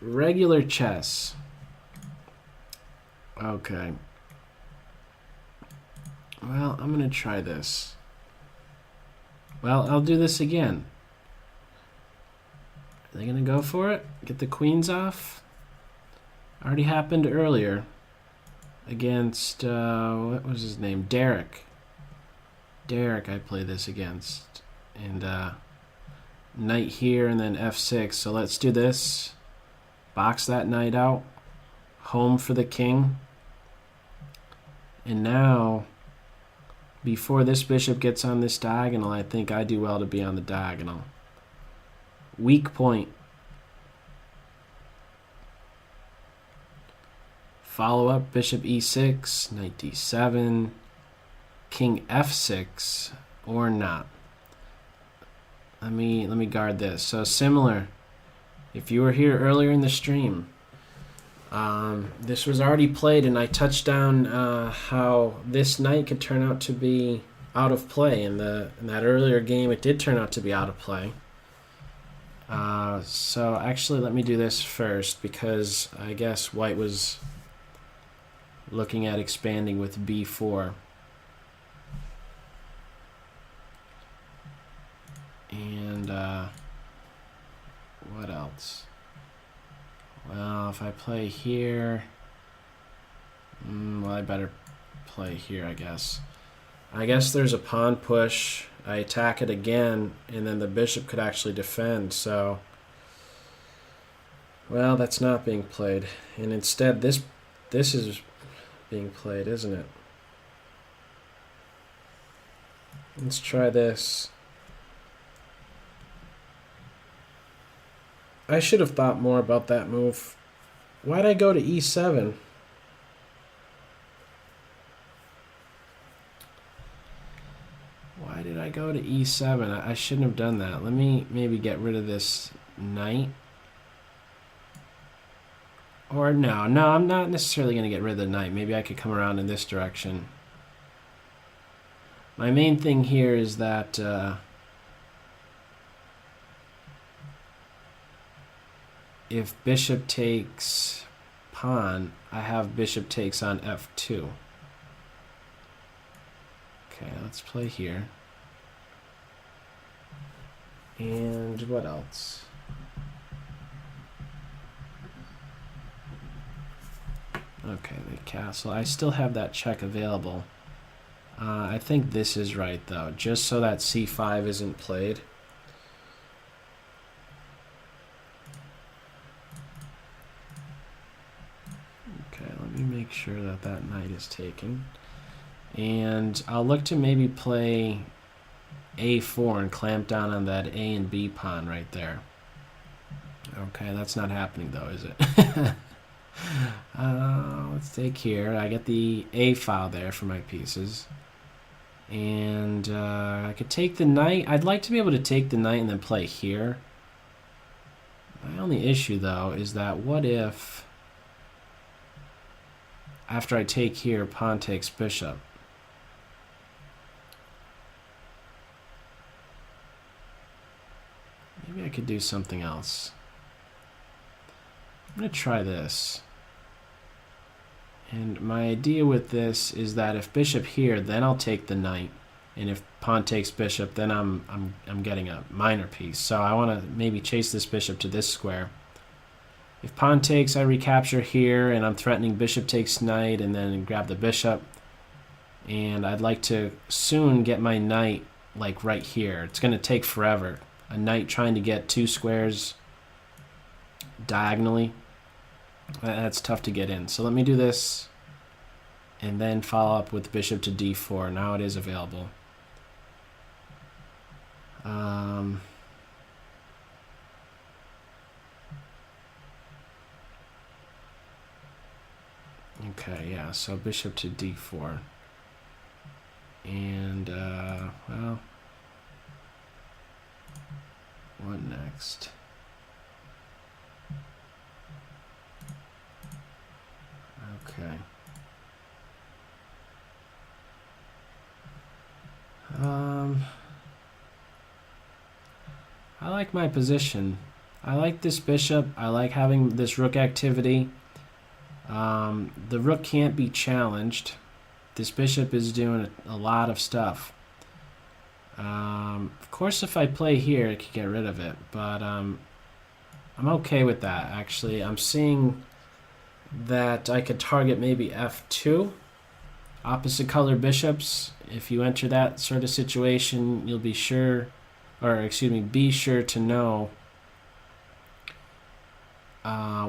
regular chess. Okay. Well, I'm going to try this. Well, I'll do this again. Are they going to go for it? Get the queens off? Already happened earlier against, what was his name? Derek. Derek I played this against. And knight here and then f6. So let's do this. Box that knight out. Home for the king. And now, before this bishop gets on this diagonal, I think I do well to be on the diagonal. Weak point. Follow up, bishop e6, knight d7, king f6, or not. Let me guard this. So similar. If you were here earlier in the stream, this was already played, and I touched on how this knight could turn out to be out of play. In that earlier game, it did turn out to be out of play. So actually, let me do this first, because I guess white was looking at expanding with b4. And what else? Well, if I play here, well, I better play here, I guess. I guess there's a pawn push. I attack it again, and then the bishop could actually defend. So, well, that's not being played. And instead, this is being played, isn't it? Let's try this. I should have thought more about that move. Why'd I go to e7? Why did I go to e7? I shouldn't have done that. Let me maybe get rid of this knight. Or no, I'm not necessarily going to get rid of the knight. Maybe I could come around in this direction. My main thing here is that if bishop takes pawn, I have bishop takes on f2. Okay, let's play here. And what else? Okay, the castle. I still have that check available. I think this is right, though, just so that c5 isn't played. Okay, let me make sure that that knight is taken. And I'll look to maybe play a4 and clamp down on that a and b pawn right there. Okay, that's not happening, though, is it? Let's take here. I get the a file there for my pieces. And I could take the knight. I'd like to be able to take the knight and then play here. My only issue, though, is that what if after I take here, pawn takes bishop? Maybe I could do something else. I'm going to try this. And my idea with this is that if bishop here, then I'll take the knight. And if pawn takes bishop, then I'm getting a minor piece. So I want to maybe chase this bishop to this square. If pawn takes, I recapture here, and I'm threatening bishop takes knight, and then grab the bishop. And I'd like to soon get my knight like right here. It's going to take forever. A knight trying to get two squares diagonally. That's tough to get in. So let me do this and then follow up with bishop to d4. Now it is available. Okay, yeah, so bishop to d4. And, well, what next? Okay. I like my position. I like this bishop. I like having this rook activity. The rook can't be challenged. This bishop is doing a lot of stuff. Of course, if I play here, I could get rid of it, but I'm okay with that, actually. I'm seeing that I could target maybe f2. Opposite color bishops. If you enter that sort of situation, you'll be sure, or excuse me, be sure to know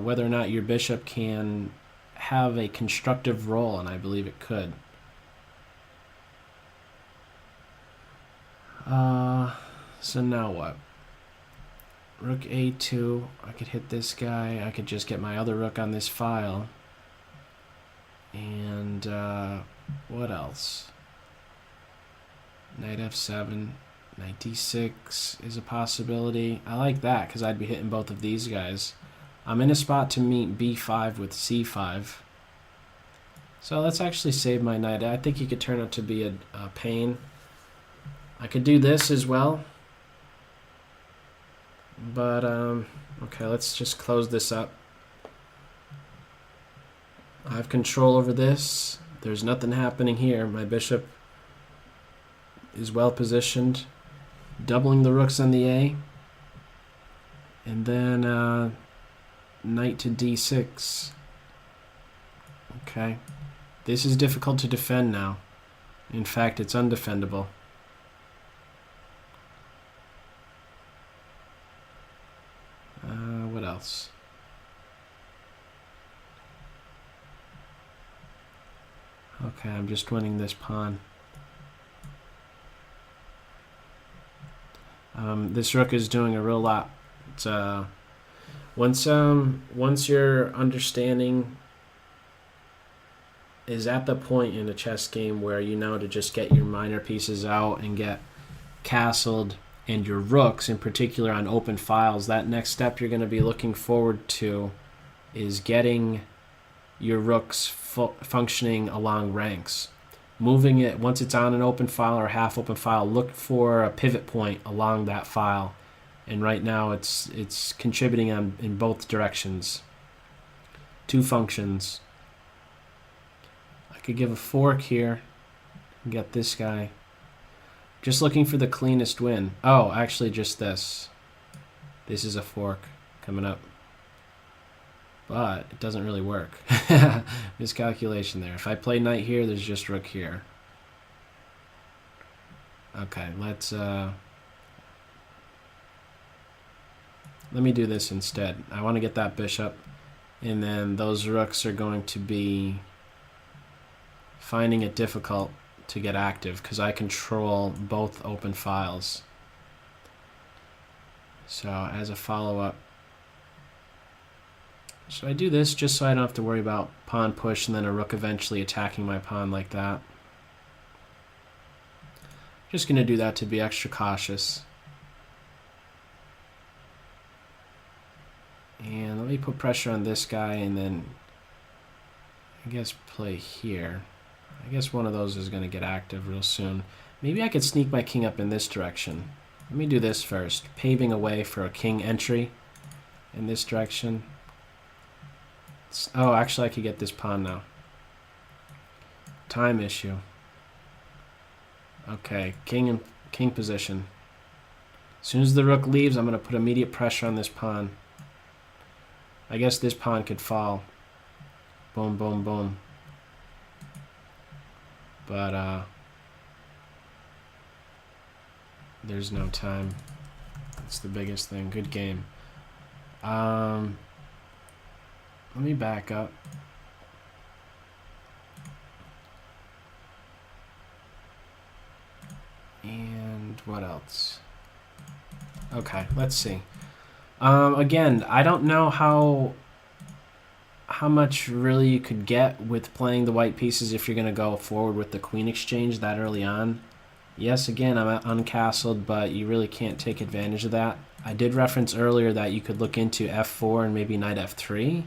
whether or not your bishop can have a constructive role, and I believe it could. So now what? Rook a2. I could hit this guy. I could just get my other rook on this file. And what else? Knight f7. Knight d6 is a possibility. I like that because I'd be hitting both of these guys. I'm in a spot to meet b5 with c5. So let's actually save my knight. I think he could turn out to be a pain. I could do this as well. But, okay, let's just close this up. I have control over this. There's nothing happening here. My bishop is well positioned. Doubling the rooks on the A. And then knight to d6. Okay. This is difficult to defend now. In fact, it's undefendable. What else? Okay, I'm just winning this pawn. This rook is doing a real lot. It's, once your understanding is at the point in a chess game where you know to just get your minor pieces out and get castled, and your rooks in particular on open files, that next step you're going to be looking forward to is getting your rooks functioning along ranks. Moving it, once it's on an open file or half open file, look for a pivot point along that file. And right now it's contributing in both directions. Two functions. I could give a fork here and get this guy. Just looking for the cleanest win. Oh, actually just this. This is a fork coming up. But it doesn't really work. Miscalculation there. If I play knight here, there's just rook here. Okay, let's let me do this instead. I want to get that bishop, and then those rooks are going to be finding it difficult to get active because I control both open files. So as a follow-up, should I do this just so I don't have to worry about pawn push and then a rook eventually attacking my pawn like that? Just going to do that to be extra cautious. And let me put pressure on this guy and then I guess play here. I guess one of those is going to get active real soon. Maybe I could sneak my king up in this direction. Let me do this first, paving a way for a king entry in this direction. Oh, actually I could get this pawn now. Time issue. Okay, king position. As soon as the rook leaves, I'm going to put immediate pressure on this pawn. I guess this pawn could fall. Boom, boom, boom. But there's no time. That's the biggest thing. Good game. Let me back up. And what else? Okay, let's see. Again, I don't know how much really you could get with playing the white pieces if you're going to go forward with the queen exchange that early on. Yes, again, I'm uncastled, but you really can't take advantage of that. I did reference earlier that you could look into f4 and maybe knight f3,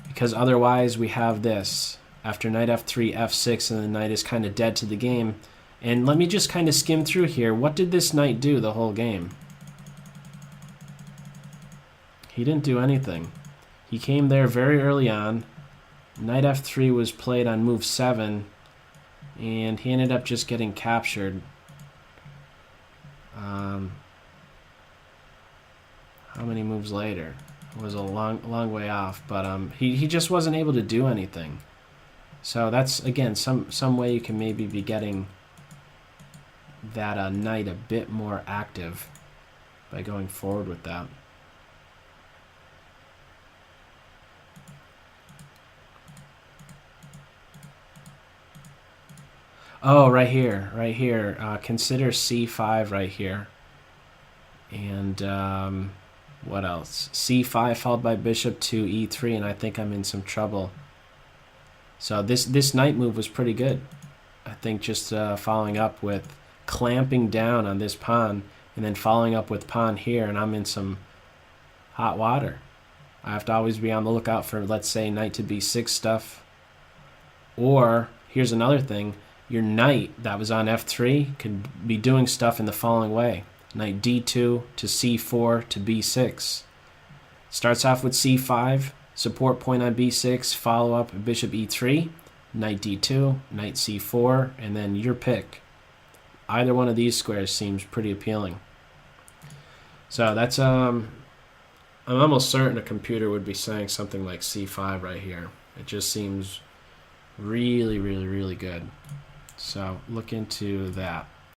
because otherwise we have this. After knight f3, f6, and the knight is kind of dead to the game. And let me just kind of skim through here. What did this knight do the whole game? He didn't do anything. He came there very early on. Knight f3 was played on move 7, and he ended up just getting captured. How many moves later? It was a long way off, but he just wasn't able to do anything. So that's, again, some way you can maybe be getting that knight a bit more active by going forward with that. Oh, right here, right here. Consider c5 right here. And what else? c5 followed by bishop to e3, and I think I'm in some trouble. So this knight move was pretty good. I think just following up with clamping down on this pawn, and then following up with pawn here, and I'm in some hot water. I have to always be on the lookout for, let's say, knight to b6 stuff. Or, here's another thing, your knight that was on f3 could be doing stuff in the following way. Knight d2 to c4 to b6. Starts off with c5, support point on b6, follow up bishop e3, knight d2, knight c4, and then your pick. Either one of these squares seems pretty appealing. So that's I'm almost certain a computer would be saying something like c5 right here. It just seems really, really, really good. So look into that.